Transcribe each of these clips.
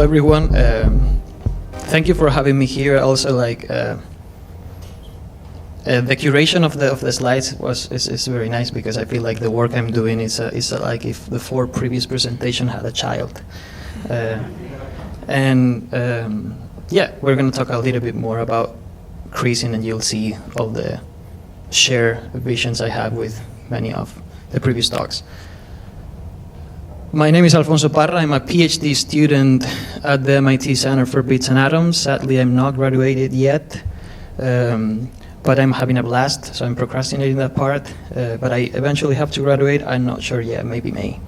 everyone. Thank you for having me here. Also, the curation of the slides is very nice, because I feel like the work I'm doing is like if the 4 previous presentation had a child. Yeah, we're going to talk a little bit more about creasing, and you'll see all the shared visions I have with many of the previous talks. My name is Alfonso Parra. I'm a PhD student at the MIT Center for Bits and Atoms. Sadly, I'm not graduated yet, but I'm having a blast, so I'm procrastinating that part. But I eventually have to graduate. I'm not sure yet, maybe May.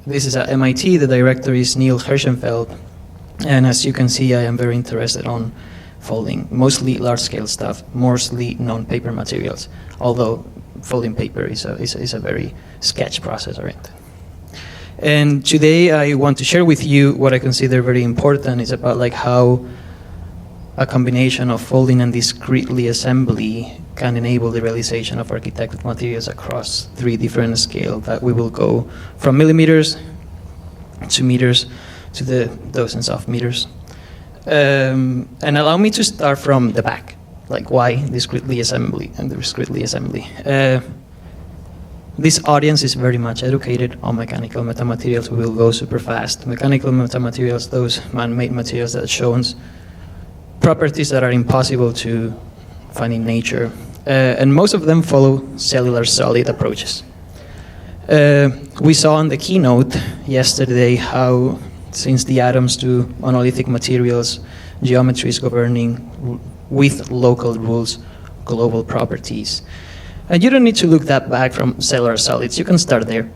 This is at MIT. The director is Neil Herschenfeld. And as you can see, I am very interested on folding, mostly large-scale stuff, mostly non-paper materials, although folding paper is a very sketch process oriented. And today I want to share with you what I consider very important is about like how a combination of folding and discretely assembly can enable the realization of architected materials across 3 different scales that we will go from millimeters to meters to the dozens of meters. And allow me to start from the back, like why discretely assembly and discretely assembly. This audience is very much educated on mechanical metamaterials. We will go super fast. Mechanical metamaterials, those man-made materials that shows properties that are impossible to find in nature. And most of them follow cellular solid approaches. We saw in the keynote yesterday how, since the atoms to monolithic materials, geometry is governing with local rules, global properties. And you don't need to look that back from cellular solids. You can start there.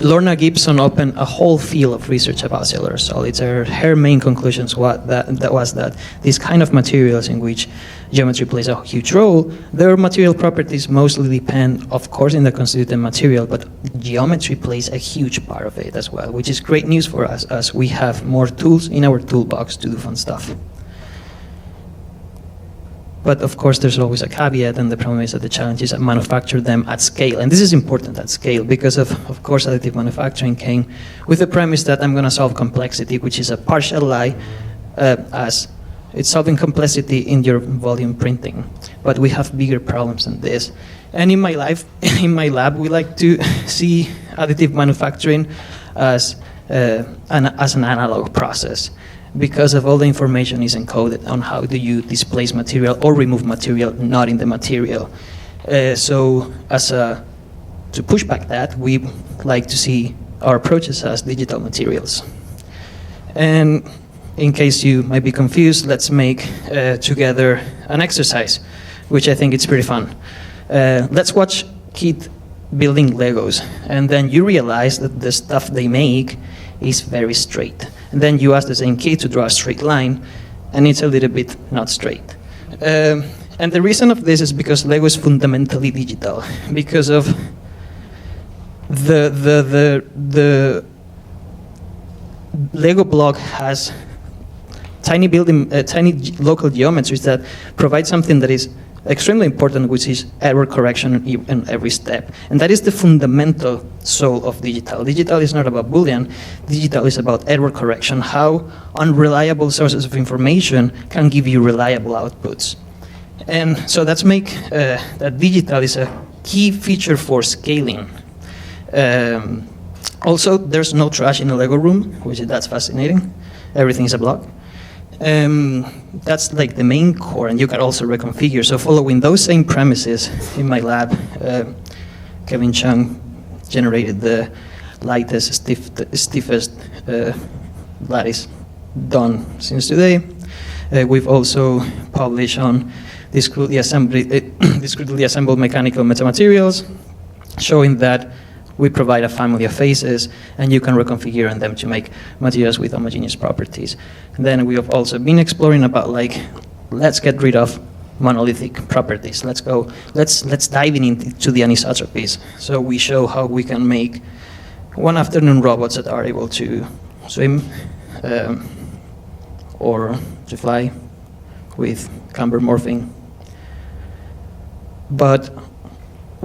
Lorna Gibson opened a whole field of research about cellular solids. Her main conclusions was that these kind of materials in which geometry plays a huge role, their material properties mostly depend, of course, in the constituent material, but geometry plays a huge part of it as well, which is great news for us as we have more tools in our toolbox to do fun stuff. But of course, there's always a caveat, and the problem is that the challenge is to manufacture them at scale. And this is important at scale because of course, additive manufacturing came with the premise that I'm going to solve complexity, which is a partial lie, as it's solving complexity in your volume printing. But we have bigger problems than this. And in my lab, we like to see additive manufacturing as an analog process, because of all the information is encoded on how do you displace material or remove material not in the material. So to push back that, we like to see our approaches as digital materials. And in case you might be confused, let's make together an exercise, which I think is pretty fun. Let's watch kids building Legos, and then you realize that the stuff they make is very straight. And then you ask the same kid to draw a straight line, and it's a little bit not straight. And the reason of this is because Lego is fundamentally digital, because of the Lego block has tiny local geometries that provide something that is extremely important, which is error correction in every step. And that is the fundamental soul of digital. Digital is not about Boolean. Digital is about error correction, how unreliable sources of information can give you reliable outputs. And so let's make that digital is a key feature for scaling. Also, there's no trash in a Lego room, that's fascinating. Everything is a block. That's like the main core, and you can also reconfigure. So following those same premises in my lab, Kevin Chung generated the lightest, stiffest lattice done since today. We've also published on discretely assembled mechanical metamaterials, showing that we provide a family of faces, and you can reconfigure on them to make materials with homogeneous properties. And then we have also been exploring about let's get rid of monolithic properties. Let's dive into the anisotropies. So we show how we can make one afternoon robots that are able to swim or to fly with camber morphing. But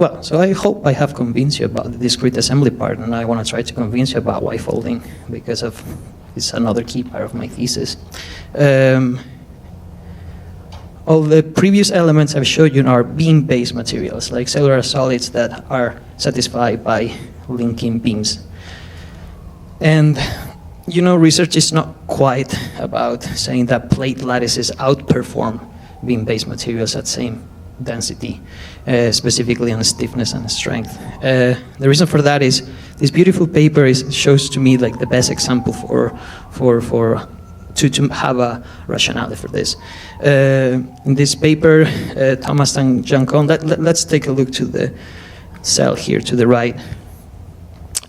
Well, so I hope I have convinced you about the discrete assembly part, and I want to try to convince you about why folding, because it's another key part of my thesis. All the previous elements I've showed you are beam-based materials, like cellular solids that are satisfied by linking beams. And research is not quite about saying that plate lattices outperform beam-based materials at same density, specifically on stiffness and strength. The reason for that is this beautiful paper shows to me like the best example to have a rationale for this. In this paper, Thomas and Jean Cohn, let's take a look to the cell here to the right.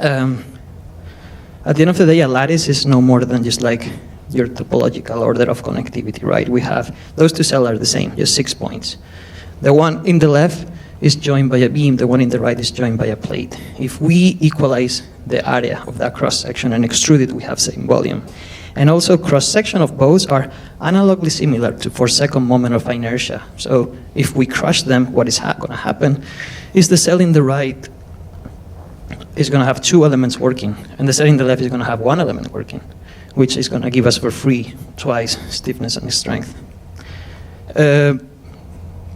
At the end of the day, a lattice is no more than just like your topological order of connectivity, right? We have, those two cells are the same, just 6 points. The one in the left is joined by a beam, the one in the right is joined by a plate. If we equalize the area of that cross-section and extrude it, we have same volume. And also cross-section of both are analogically similar to 4-second moment of inertia. So if we crush them, what is gonna happen is the cell in the right is gonna have 2 elements working, and the cell in the left is gonna have 1 element working, which is gonna give us for free twice stiffness and strength.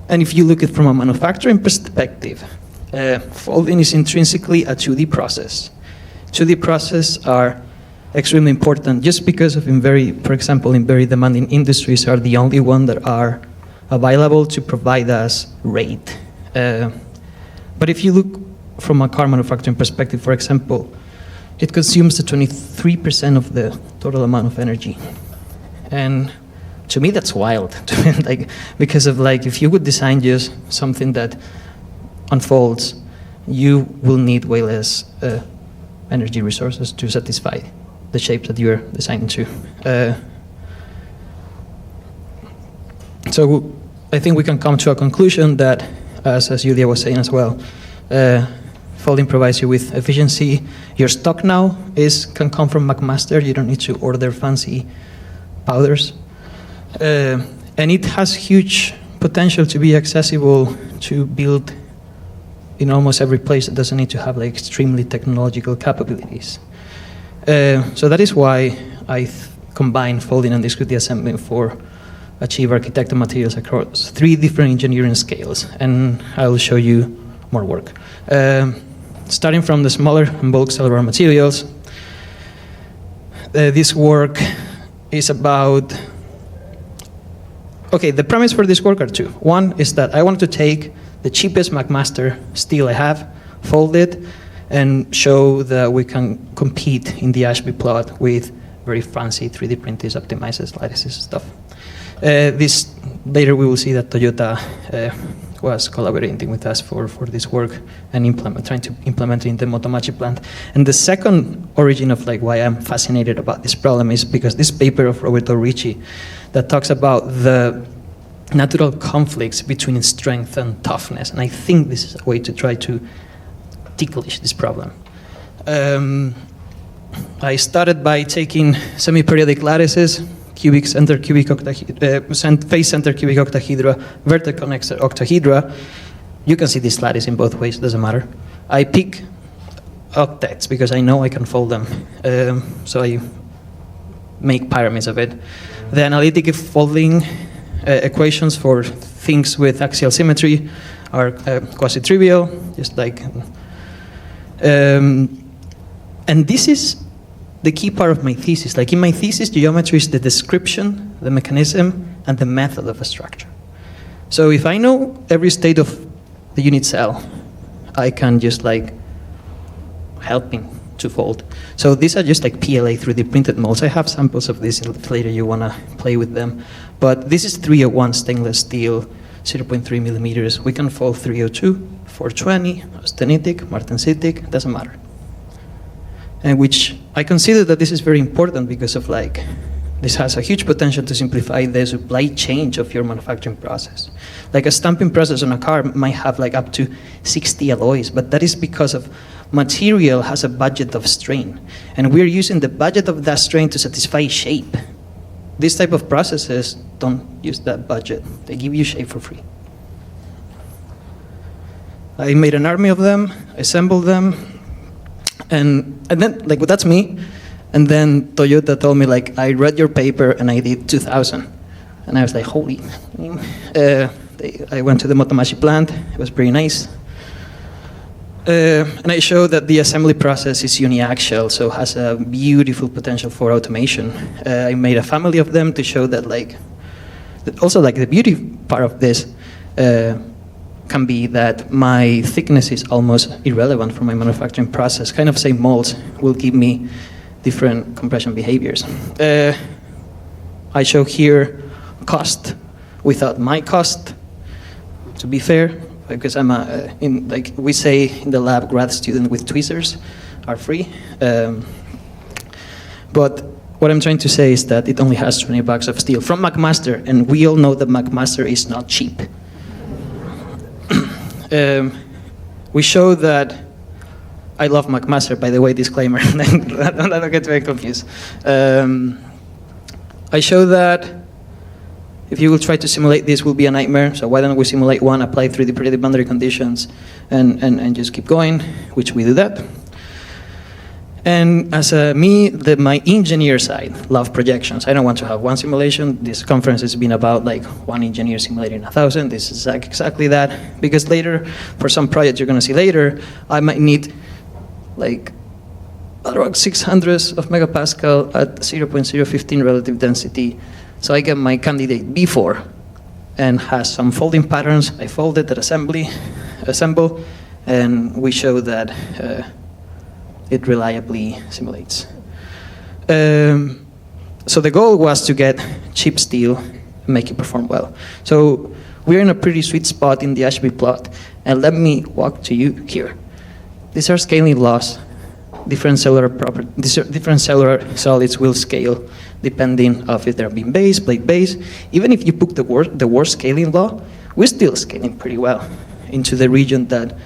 And if you look at it from a manufacturing perspective, folding is intrinsically a 2D process. 2D processes are extremely important just because of for example, in very demanding industries are the only one that are available to provide us rate. But if you look from a car manufacturing perspective, for example, it consumes the 23% of the total amount of energy. And to me, that's wild. Because of if you would design just something that unfolds, you will need way less energy resources to satisfy the shape that you're designing to. So I think we can come to a conclusion that, as Julia was saying as well, folding provides you with efficiency. Your stock now can come from McMaster. You don't need to order fancy powders. And it has huge potential to be accessible to build in almost every place. It doesn't need to have extremely technological capabilities. So that is why I combine folding and discrete assembly for achieve architectural materials across 3 different engineering scales. And I will show you more work. Starting from the smaller and bulk cellular materials, this work is about, the premise for this work are 2. One is that I wanted to take the cheapest McMaster steel I have, fold it, and show that we can compete in the Ashby plot with very fancy 3D printed optimized lattices stuff. This later we will see that Toyota was collaborating with us for this work and trying to implement it in the Motomachi plant. And the second origin of why I'm fascinated about this problem is because this paper of Roberto Ricci that talks about the natural conflicts between strength and toughness. And I think this is a way to try to ticklish this problem. I started by taking semi-periodic lattices, cubic center, cubic face center, cubic octahedra, vertical octahedra. You can see this lattice in both ways, doesn't matter. I pick octets because I know I can fold them. So I make pyramids of it. The analytic folding equations for things with axial symmetry are quasi-trivial, just and this is the key part of my thesis. In my thesis, geometry is the description, the mechanism, and the method of a structure. So if I know every state of the unit cell, I can just helping to fold. So these are just PLA 3D printed molds. I have samples of this if later you want to play with them. But this is 301 stainless steel, 0.3 millimeters. We can fold 302, 420, austenitic, martensitic, doesn't matter. And which I consider that this is very important because of this has a huge potential to simplify the supply chain of your manufacturing process. A stamping process on a car might have up to 60 alloys, but that is because of material has a budget of strain. And we're using the budget of that strain to satisfy shape. These type of processes don't use that budget. They give you shape for free. I made an army of them, assembled them, and then, like, well, that's me. And then Toyota told me, like, I read your paper and I did 2,000. And I was like, holy. I went to the Motomachi plant. It was pretty nice. And I showed that the assembly process is uniaxial, so has a beautiful potential for automation. I made a family of them to show that, like, also, like, the beauty part of this can be that my thickness is almost irrelevant for my manufacturing process. Kind of same molds will give me different compression behaviors. I show here cost without my cost, to be fair, because I'm like we say in the lab, grad student with tweezers are free. But what I'm trying to say is that it only has 20 bucks of steel from McMaster, and we all know that McMaster is not cheap. We show that I love McMaster, by the way, disclaimer. Don't get very confused. I show that if you will try to simulate this, will be a nightmare. So why don't we simulate one, apply 3D printed boundary conditions, and just keep going, which we do that. And as my engineer side, love projections. I don't want to have one simulation. This conference has been about like one engineer simulating 1,000. This is exactly that. Because later, for some projects you're going to see later, I might need like around 600 of megapascal at 0.015 relative density. So I get my candidate B4 and has some folding patterns. I fold it at assemble, and we show that it reliably simulates. So the goal was to get cheap steel and make it perform well. So we're in a pretty sweet spot in the Ashby plot, and let me walk to you here. These are scaling laws. Different cellular solids will scale depending of if they're beam based, plate based. Even if you put the worst scaling law, we're still scaling pretty well into the region that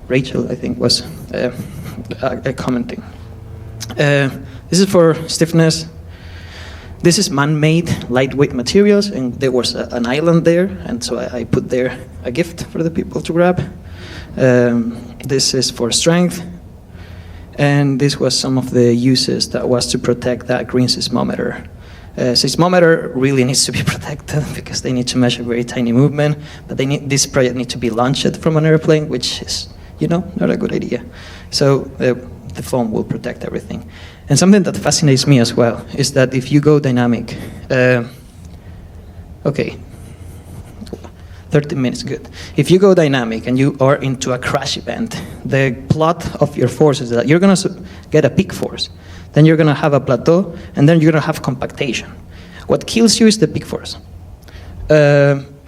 Rachel, I think, was commenting. This is for stiffness. This is man-made lightweight materials, and there was an island there, and so I put there a gift for the people to grab. This is for strength. And this was some of the uses that was to protect that green seismometer. Seismometer really needs to be protected because they need to measure very tiny movement, but this project needs to be launched from an airplane, which is, not a good idea. So the foam will protect everything. And something that fascinates me as well is that if you go dynamic, 30 minutes, good. If you go dynamic and you are into a crash event, the plot of your force is that you're going to get a peak force, then you're going to have a plateau, and then you're going to have compactation. What kills you is the peak force.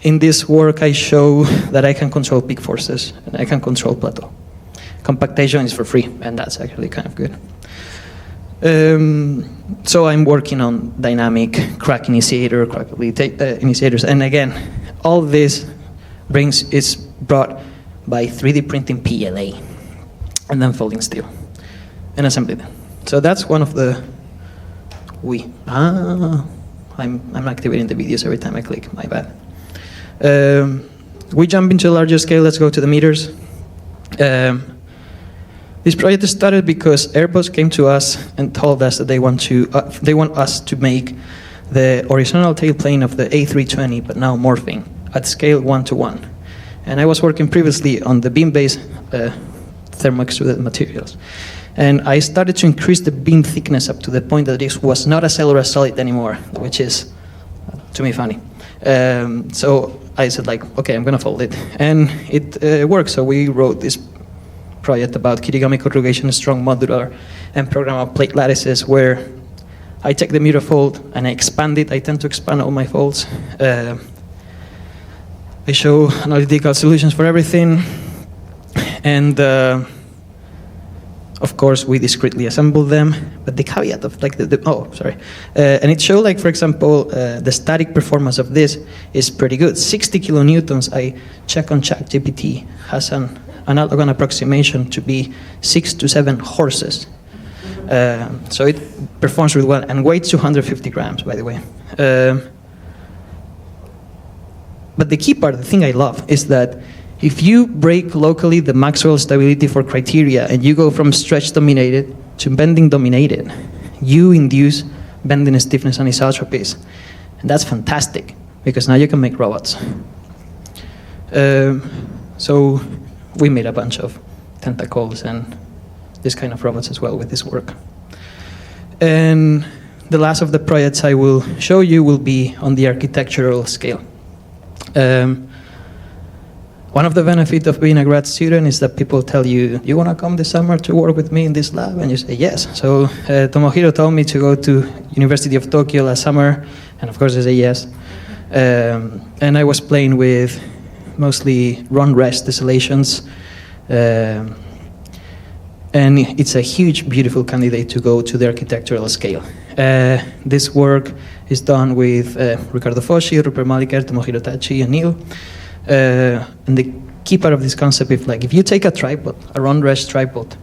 In this work, I show that I can control peak forces, and I can control plateau. Compactation is for free, and that's actually kind of good. So I'm working on dynamic crack initiator, crack initiators, and again, all this is brought by 3D printing PLA, and then folding steel, and assembly them. So that's one of the, I'm activating the videos every time I click, my bad. We jump into a larger scale, let's go to the meters. This project started because Airbus came to us and told us that they want us to make the horizontal tailplane of the A320, but now morphing at scale 1:1. And I was working previously on the beam-based thermo-extruded materials. And I started to increase the beam thickness up to the point that this was not a cellular solid anymore, which is, to me, funny. So I said, like, okay, I'm going to fold it. And it worked. So we wrote this project about Kirigami corrugation, strong modular, and programmable plate lattices, where I take the mirror fold and I expand it. I tend to expand all my folds. I show analytical solutions for everything. And of course, we discretely assemble them. But the caveat of like and it showed, like, for example, the static performance of this is pretty good. 60 kilonewtons, I check on ChatGPT, has an orthogon approximation to be 6 to 7 horses. So it performs really well and weighs 250 grams, by the way. But the key part, the thing I love, is that If you break locally the Maxwell stability for criteria and you go from stretch dominated to bending dominated, you induce bending stiffness anisotropies. And that's fantastic, because now you can make robots. So we made a bunch of tentacles and this kind of robots as well with this work. And the last of the projects I will show you will be on the architectural scale. One of the benefits of being a grad student is that people tell you, you want to come this summer to work with me in this lab? And you say yes. So Tomohiro told me to go to University of Tokyo last summer, and of course I say yes. And I was playing with mostly run-rest tessellations. And it's a huge, beautiful candidate to go to the architectural scale. This work is done with Ricardo Foschi, Rupert Maliker, Tomohiro Tachi, and Neil. And the key part of this concept is like, if you take a tripod, a run-rest tripod,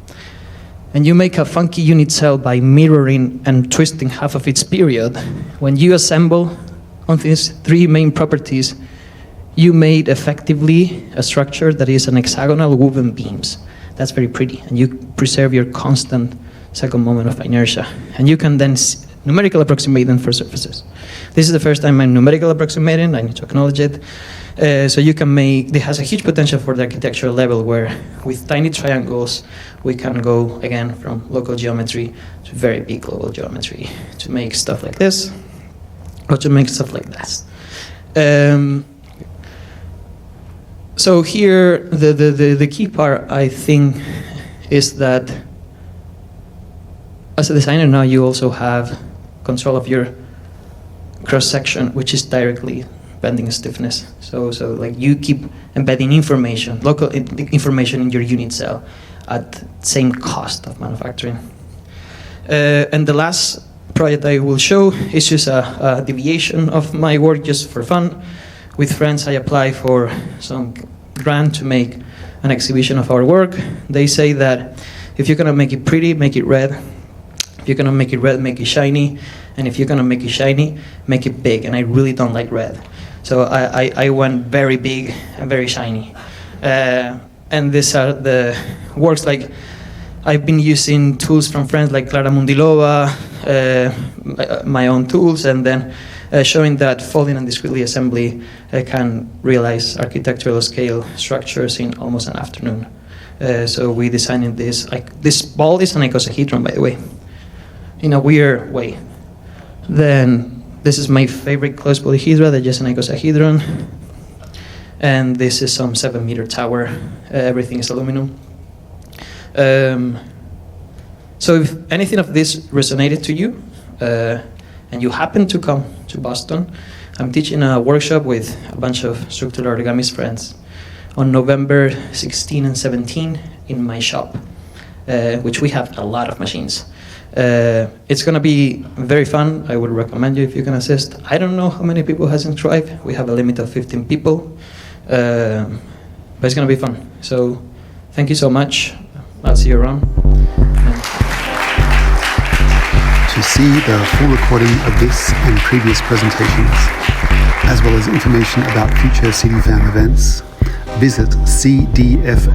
and you make a funky unit cell by mirroring and twisting half of its period, when you assemble on these three main properties, you made effectively a structure that is an hexagonal woven beams. That's very pretty, and you preserve your constant second moment of inertia. And you can then numerical approximate them for surfaces. This is the first time I'm numerical approximating, I need to acknowledge it. So you can make, it has a huge potential for the architectural level where with tiny triangles, we can go again from local geometry to very big global geometry to make stuff like this, or to make stuff like that. So here, the key part, I think, is that as a designer now, you also have control of your cross-section, which is directly bending stiffness. So like you keep embedding information, local information in your unit cell at same cost of manufacturing. And the last project I will show is just a deviation of my work just for fun. With friends, I apply for some grant to make an exhibition of our work. They say that if you're gonna make it pretty, make it red. If you're gonna make it red, make it shiny. And if you're gonna make it shiny, make it big. And I really don't like red. So I went very big and very shiny. And these are the works, like I've been using tools from friends like Clara Mundilova, my own tools, and then showing that folding and discretely assembly can realize architectural scale structures in almost an afternoon. So we designed this, like this ball is an icosahedron, by the way, in a weird way. Then this is my favorite closed polyhedra, the just an icosahedron. And this is some 7-meter tower. Everything is aluminum. So if anything of this resonated to you, and you happen to come to Boston, I'm teaching a workshop with a bunch of structural origami friends on November 16 and 17 in my shop, which we have a lot of machines. It's going to be very fun. I would recommend you if you can assist. I don't know how many people has inscribed. We have a limit of 15 people, but it's going to be fun. So thank you so much. I'll see you around. To see the full recording of this and previous presentations, as well as information about future CDFAM events, visit cdfam.com.